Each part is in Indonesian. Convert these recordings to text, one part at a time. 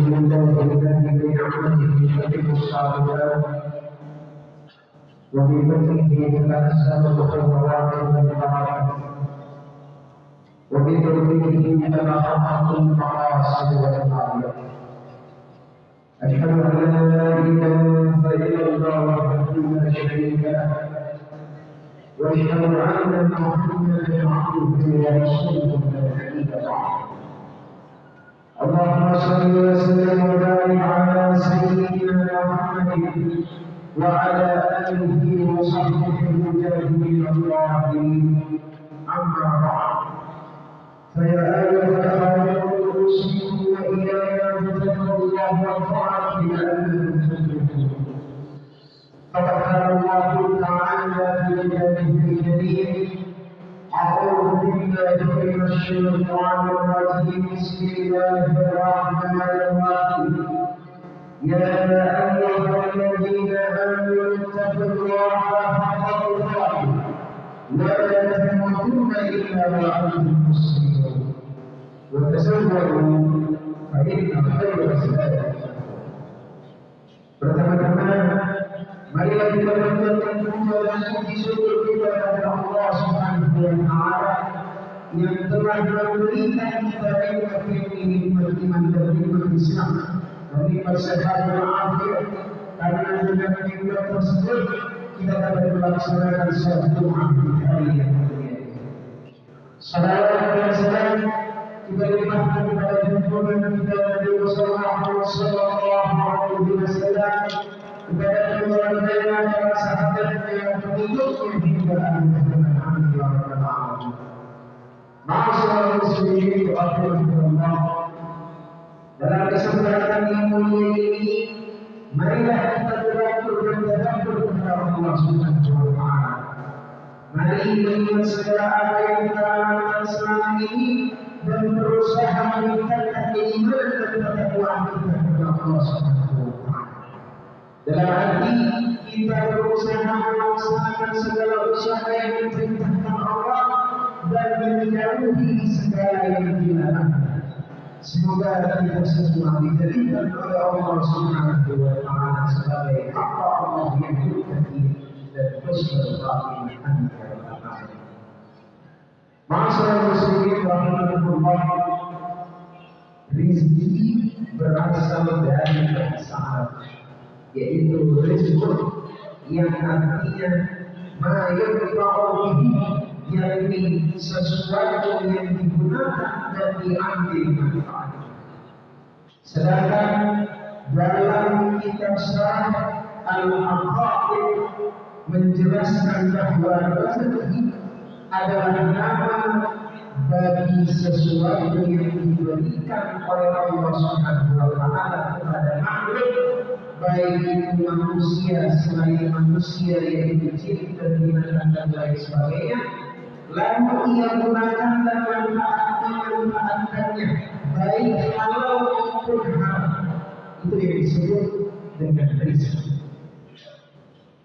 لله الذي بنعمته تتم الصالحات وبفضله تنزل الخيرات والبركات وبتوفيقه تتحقق المقاصد والغايات. أشهد أن لا إله إلا الله وحده لا شريك له وأشهد أن محمدا عبده ورسوله لا نبي بعده. اللهم صل وسلم وبارك على سيدنا محمد وعلى آله وصحبه المجاهدين الطاهرين. أما بعد، فيا أيها الأخوة أوصيكم وإياي بتقوى الله وطاعته لعلكم تفلحون. فقد قال الله تعالى في كتابه الكريم: أعوذ بالله من الشيطان الرجيم. بسم الله الرحمن الرحيم. يا أيها الذين آمنوا اتقوا الله حق تقاته ولا تموتن إلا وأنتم مسلمون وتزودوا فإن خير الزاد. Pertama-tama, marilah kita mengucapkan puja dan puji syukur kepada Allah Subhanahu wa Ta'ala yang telah memberikan kita nikmat ini, beriman dan nikmat Islam dan nikmat sehat dan afiat. Karena dengan nikmat tersebut kita dapat melaksanakan sholat Jumat di hari yang mulia ini. Salawat dan salam kita limpahkan kepada junjungan kita Nabi sallallahu alaihi wasallam, kepada keluarganya, para sahabatnya yang pengikutnya hingga akhir zaman. Ya Rabbal Alamin. Ma'asyiral muslimin wa rahmatullah. Dalam kesempatan yang mulia ini, marilah kita beratur dan tadabbur kepada Allah Subhanahu wa Ta'ala. Mari mengingat segala apa yang kita lakukan selama ini dan berusaha meningkatkan keimanan dan ketakwaan kita kepada Allah Subhanahu wa Ta'ala. Dalam hati kita berusaha melaksanakan segala usaha yang diperintahkan Allah dan menjauhi segala yang dilarang. Semoga kita semua dijadikan oleh Allah Subhanahu wa Ta'ala sebagai hamba Allah yang muttaqin dan husnul khatimah. Ma'asyiral muslimin rahimahullah, rezeki berasal dari bahasa Arab, yaitu rizq yang artinya ma yanfa'u bihi, yakni sesuatu yang digunakan dan diambil manfaat. Sedangkan dalam kitab Syarah Al-Aqaid menjelaskan bahwa rezeki adalah nama bagi sesuatu yang diberikan oleh Allah Subhanahu wa Ta'ala kepada makhluk, baik itu manusia selain manusia yang kecil dan binatang dan lain sebagainya, lalu ia gunakan dan manfaatkannya baik halal maupun haram. Itu yang disebut dengan rezeki.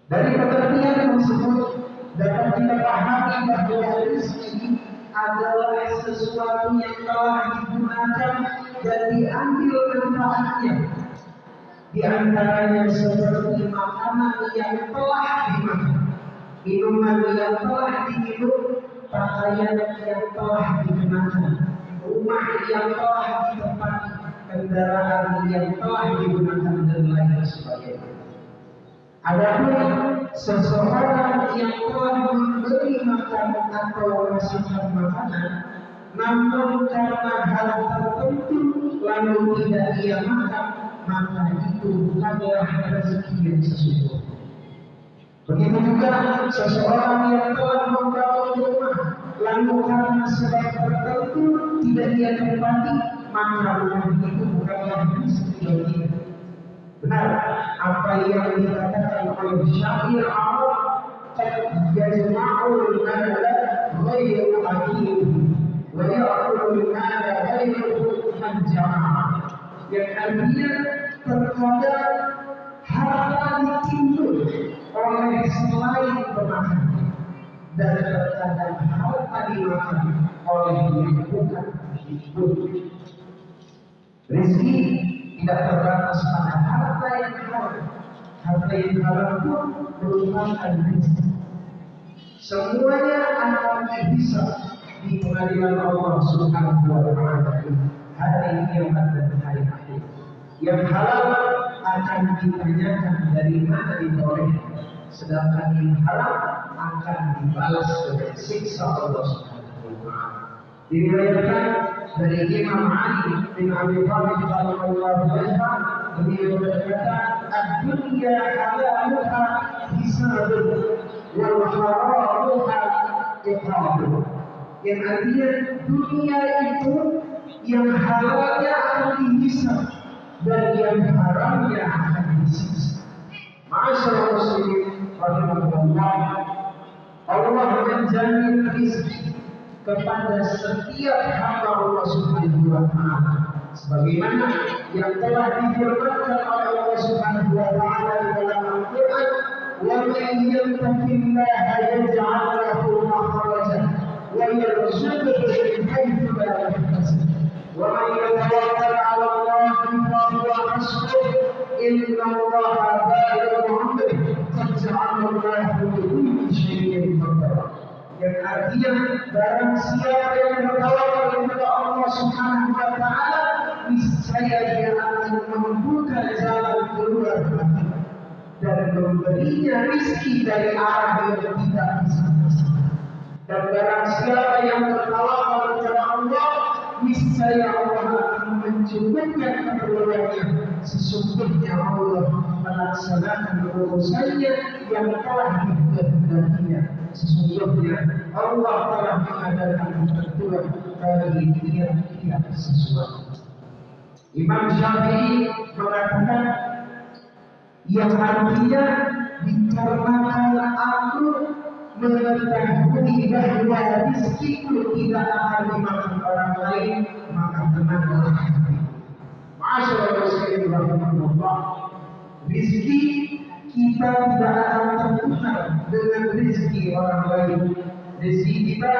Dari pengertian tersebut dapat kita pahami bahwa rezeki adalah sesuatu yang telah digunakan dan diambil manfaatnya. Di antaranya seperti makanan yang telah dimakan, minuman yang telah diminum, pakaian yang telah dikenakan, rumah yang telah ditempati, kendaraan yang telah digunakan dan lain sebagainya. Adapun seseorang yang telah memberi makan atau memasak makanan, namun karena hal tertentu lalu tidak ia makan, maka itu bukanlah rezeki yang sesungguhnya. Begitu juga seseorang yang telah membangun rumah, lalu karena sebab tertentu tidak ia tempati, maka rumah itu bukanlah rezeki baginya. Benar apa yang dikatakan oleh syair Arab, yajma'ul mala ghairu adil wa ya'kul mala ghairu manjama, yang artinya terkadang harta ditimbun oleh selain pemakan dan terkadang harta dimakan oleh yang bukan ditimbun. Rezeki tidak terbatas pada harta yang halal. Harta yang halal pun merupakan rezeki. Semuanya akan dihisab di pengadilan Allah Subhanahu wa Ta'ala hari kiamat dan hari akhir. Yang halal akan ditanyakan dari mana diperoleh, sedangkan yang haram akan dibalas dengan siksa Allah Subhanahu wa Ta'ala. Diriwayatkan dari Imam Ali bin Abi Thalib radhiyallahu anhu, beliau berkata, "Ad-dunya halaluha hisabun wal haramuha iqabun." Yang artinya dunia itu yang halalnya akan dihisab dan yang haramnya akan disiksa. Ma'asyiral muslimin rahimakumullah, Allah menjamin rezeki kepada setiap hamba Allah Subhanahu wa Ta'ala, sebagaimana yang telah difirmankan oleh Allah Subhanahu wa Ta'ala di dalam Al-Qur'an, "Wa man yattaqillaha yaj'al lahu makhrajan wa yarzuqhu min haythu la yahtasib wa man yatawakkal 'ala Allahi fa huwa hasbuh inna Allaha balighu amrihi qad ja'ala Allahu li kulli shay'in qadara." Yang artinya barang siapa yang bertawakal kepada Allah Subhanahu wa Ta'ala, niscaya dia akan membuka jalan keluar dan memberinya rezeki dari arah yang tidak bisa. Dan barang siapa yang bertawakal kepada Allah, niscaya Allah akan mencukupkan keperluannya. Sesungguhnya Allah melaksanakan urusannya yang telah dikehendakinya. Sesungguhnya Allah telah mengadakan ketentuan bagi tiap-tiap sesuatu. Imam Syafi'i mengatakan, yang artinya dikarenakan aku mengetahui bahwa rizkiku tidak akan dimakan orang lain, maka tenanglah hati. Ma'asyiral muslimin rahimakumullah, rizki kita tidak akan tertukar dengan rezeki orang lain. Rezeki kita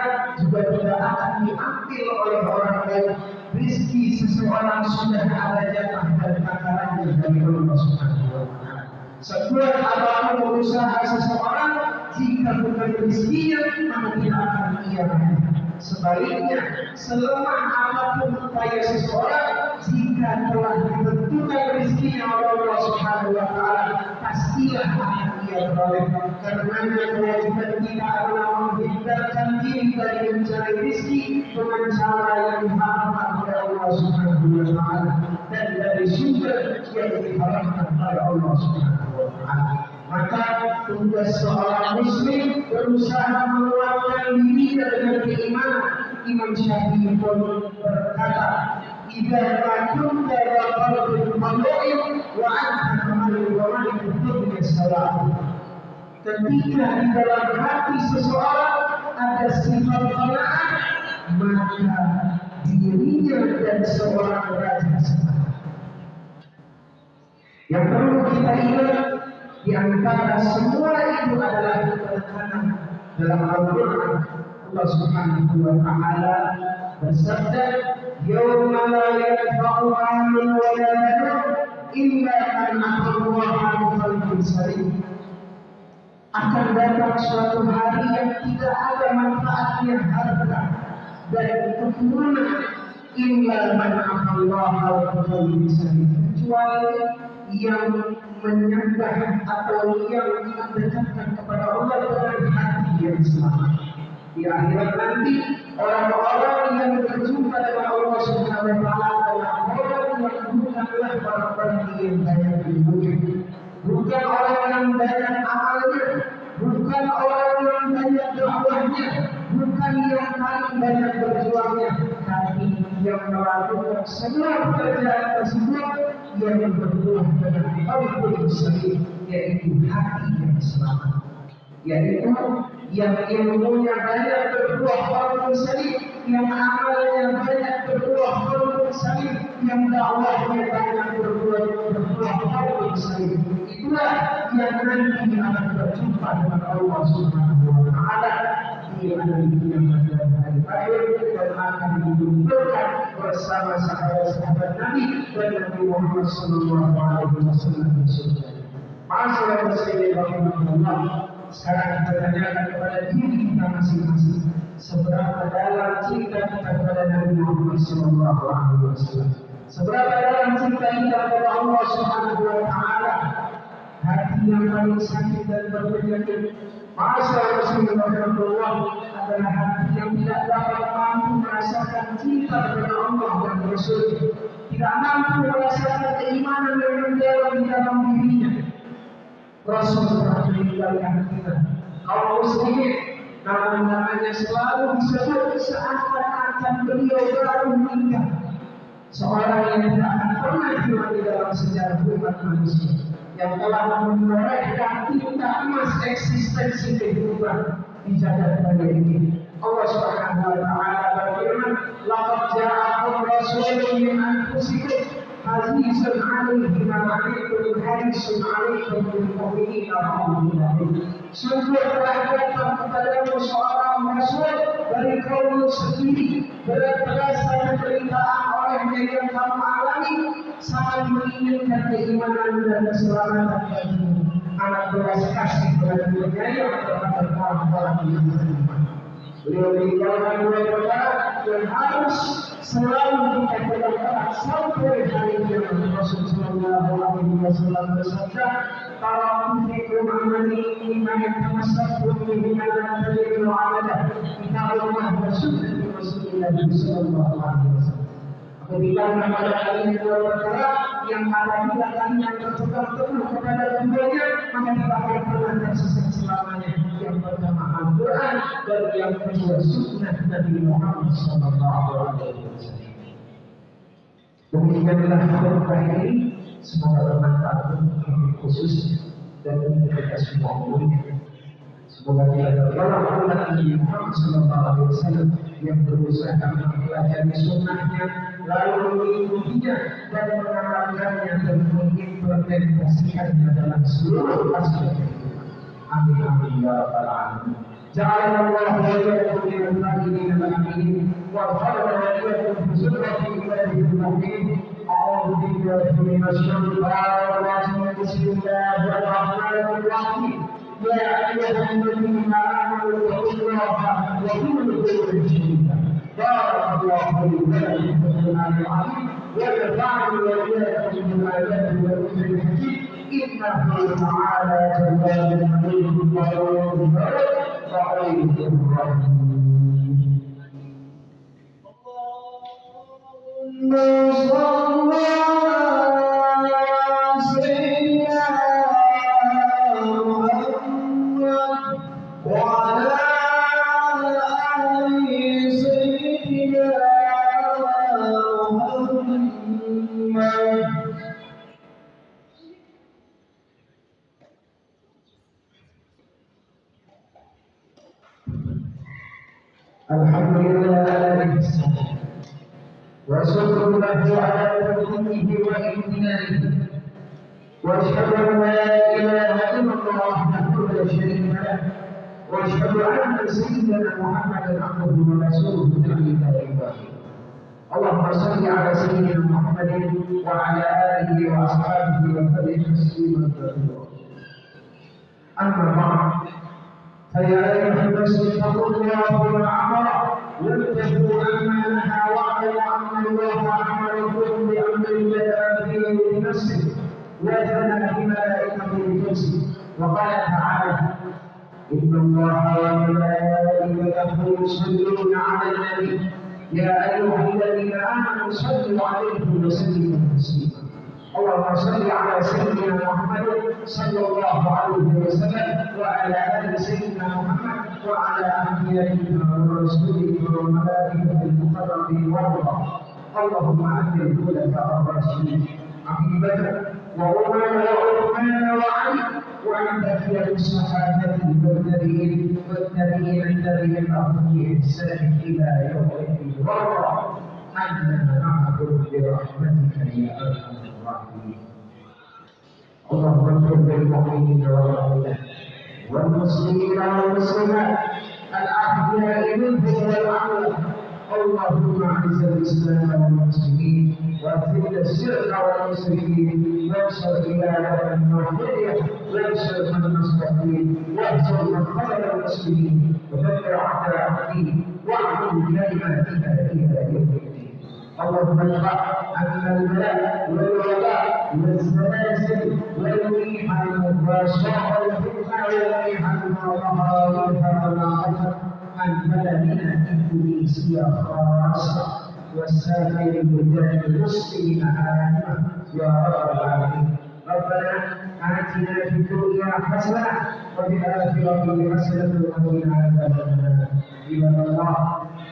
juga tidak akan diambil oleh orang lain. Rezeki seseorang sudah ada jatah dan takarannya dari Allah Subhanahu wa Ta'ala. Sekuat apapun usaha seseorang, jika bukan rezekinya, maka tidak akan ia raih. Sebaliknya, selemah apapun upaya seseorang, jika telah ditentukan rezekinya oleh Allah Subhanahu wa Ta'ala, pastilah akan ia beroleh. Karena kewajiban kita adalah menghindarkan diri dari mencari rezeki dengan cara yang diharamkan oleh Allah Subhanahu wa Ta'ala dan dari sumber yang diharamkan oleh Allah Subhanahu wa Ta'ala. Maka tugas seorang muslim berusaha menguatkan diri dengan keimanan. Imam Syafi'i pun berkata, "Idza kunta qalbun mutma'in wa anta amalun wa ma'in salat." Ketika di dalam hati seseorang ada sifat qanaah, maka dirinya dan seorang raja semangat. Yang perlu kita ingat, di antara semua itu adalah penekanan dalam Al-Quran. Allah Subhanahu wa Ta'ala bersabda, "Yawma la yanfa'u 'malun wa la banun illa man atallaha bi qalbin salim." Akan datang suatu hari yang tidak ada manfaatnya harta dan keturunan, illa man atallaha bi qalbin salim, kecuali yang menyembah atau yang mendekatkan kepada Allah dengan hati yang selamat. Di akhirat nanti, orang-orang yang berjumpa dengan Allah Subhanahu wa Ta'ala adalah orang yang bukanlah orang-orang yang banyak ilmunya, bukan orang yang banyak amalnya, bukan orang yang banyak dakwahnya, bukan yang paling banyak berjuangnya, tapi yang melakukan semua pekerjaan tersebut yang berbuah dengan qalbun salim, yaitu hati yang selamat, yaitu yang ilmunya banyak berbuah qalbun salim, yang amalnya banyak berbuah qalbun salim, yang dakwahnya banyak berbuah qalbun salim. Itulah yang nanti akan berjumpa dengan Allah Subhanahu wa Ta'ala di hari kiamat dan hari akhir, dan akan dikumpulkan bersama sahabat-sahabat Nabi dan Nabi Muhammad sallallahu alaihi wasallam di surga. Masalah muslimin rahimahullah, sekarang kita tanyakan kepada diri kita masing-masing, seberapa dalam cinta kita kepada Nabi Muhammad sallallahu alaihi wasallam. Seberapa dalam cinta kita kepada Allah Subhanahu wa taala. Hati yang paling sakit dan berpenyakit masalah muslimin rahimahullah adalah hati yang tidak dapat mampu merasakan cinta kepada Allah dan Rasul, tidak mampu merasakan keimanan yang mendalam di dalam dirinya. Rasul telah meninggalkan kita, kaum muslimin, nama-namanya selalu disebut seakan-akan beliau baru meninggal. Seorang yang tidak akan pernah hilang di dalam sejarah umat manusia, yang telah menorehkan tinta emas eksistensi kehidupan di jagat raya ini. Allah Subhanahu wa taala berfirman, "Laqad ja'akum rasulun min anfusikum azizun 'alaihi ma 'anittum harisun 'alaikum bil mu'minina ra'ufur rahim." Sungguh telah datang kepadamu seorang rasul dari kaummu sendiri, berat berdasarkan penderitaan olehnya yang kamu alami, sangat menginginkan keimanan dan keselamatan bagimu. Anak belas kasih kepada penyayang terhadap orang-orang yang beriman. Beliau meninggalkan dua perkara yang harus selalu kita pegang sampai hari kiamat. Rasulullah SAW bersabda, "Tarafikum amani iman tamassakum bihi ala tadillu ala kitabullah wa sunnati Rasulillah sallallahu alaihi wasallam." Ketika kepada kalian dua perkara yang apabila kalian berpegang teguh kepada keduanya, maka tidak akan pernah tersesat selamanya. Yang pertama Al-Quran dan yang kedua Sunnah Nabi Muhammad sallallahu alaihi wasallam. Demikianlah khutbah ini, semoga bermanfaat untuk kami khusus dan untuk kita semua umumnya. Semoga kita tertolong umat Nabi Muhammad sallallahu alaihi wasallam yang berusaha mempelajari sunnahnya, lalu mengikutinya dan mengamalkannya dan mengimplementasikannya dalam seluruh aspek kehidupan. Amin amin ya rabbal alamin. Ja'alana Allah wa iyyakum minal mu'minin wal mu'minin wa ja'alana wa iyyakum fi zumrati ibadihil mu'minin. A'udzu billahi minasy syaithanir rajim. Bismillahir rahmanir rahim. يا أيها الذين آمنوا اتقوا الله وكونوا شهيدا. بارك الله لي ولكم في القرآن العظيم ونفعني وإياكم بما يتلو والذكر الحكيم إنه تعالى جواد حميد غفور رحيم اللهم الحمد لله على إحسانه وشكر له على توفيقه وامتنانه واشهد ان لا اله الا الله وحده لا شريك له واشهد ان سيدنا محمدا عبده ورسوله نبي ابراهيم. اللهم صل على سيدنا محمد وعلى اله واصحابه وسلم تسليما كثيرا. اما بعد، فيا ايها الناس اتقوا الله بما امر واتقوا عما نهى واعلموا ان الله امركم بامر بدا فيه بنفسه وجعل بملائكته بنفسه. وقال تعالى: ان الله وملائكته يصلون على النبي يا ايها الذين امنوا صلوا عليه وسلموا تسليما. اللهم صل على سيدنا محمد صلى الله عليه وسلم وعلى ال سيدنا محمد وعلى انبيائه ورسوله وملائكته المقربين وارضى. اللهم اهد الخلفاء الراشدين ابي بكر وعمر وعثمان وعلي وعن بقيه الصحابه والنبيين الذين لهم باحسان الى يوم الدين. وارضى عنا معهم برحمتك يا ارحم الراحمين. اللهم اغفر للمؤمنين والمؤمنات والمسلمين والمسلمات الاحياء منهم والاموات اللهم اعز الاسلام والمسلمين واذل الشرك والمشركين وانصر عبادك الموحدين وانصر من نصر الدين واحصر من خذل المسلمين ودمر اعداء الدين واعبد كلماتك الى يوم الدين. اللهم ادفع عنا البلاء والوباء والزلازل والريح المباشره والفتنه والريح المظاهر وما بطن عن بلدنا اندونيسيا خاصه وسائر البلدان المسلمين عامه يا رب العالمين. ربنا آتنا في الدنيا حسنة وفي الآخرة حسنة وقنا عذاب النار. عباد الله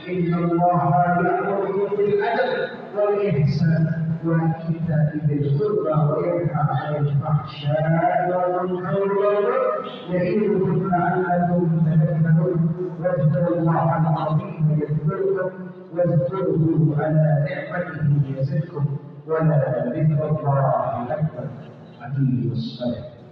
إن الله يأمركم بالعدل والإحسان وإيتاء ذي القربى وينهى عن الفحشاء والمنكر والبغي يعظكم لعلكم تذكرون. واذكروا الله العظيم يذكركم واذكروه على نعمته يزدكم ولذكر الله أكبر. أقيموا الصلاة.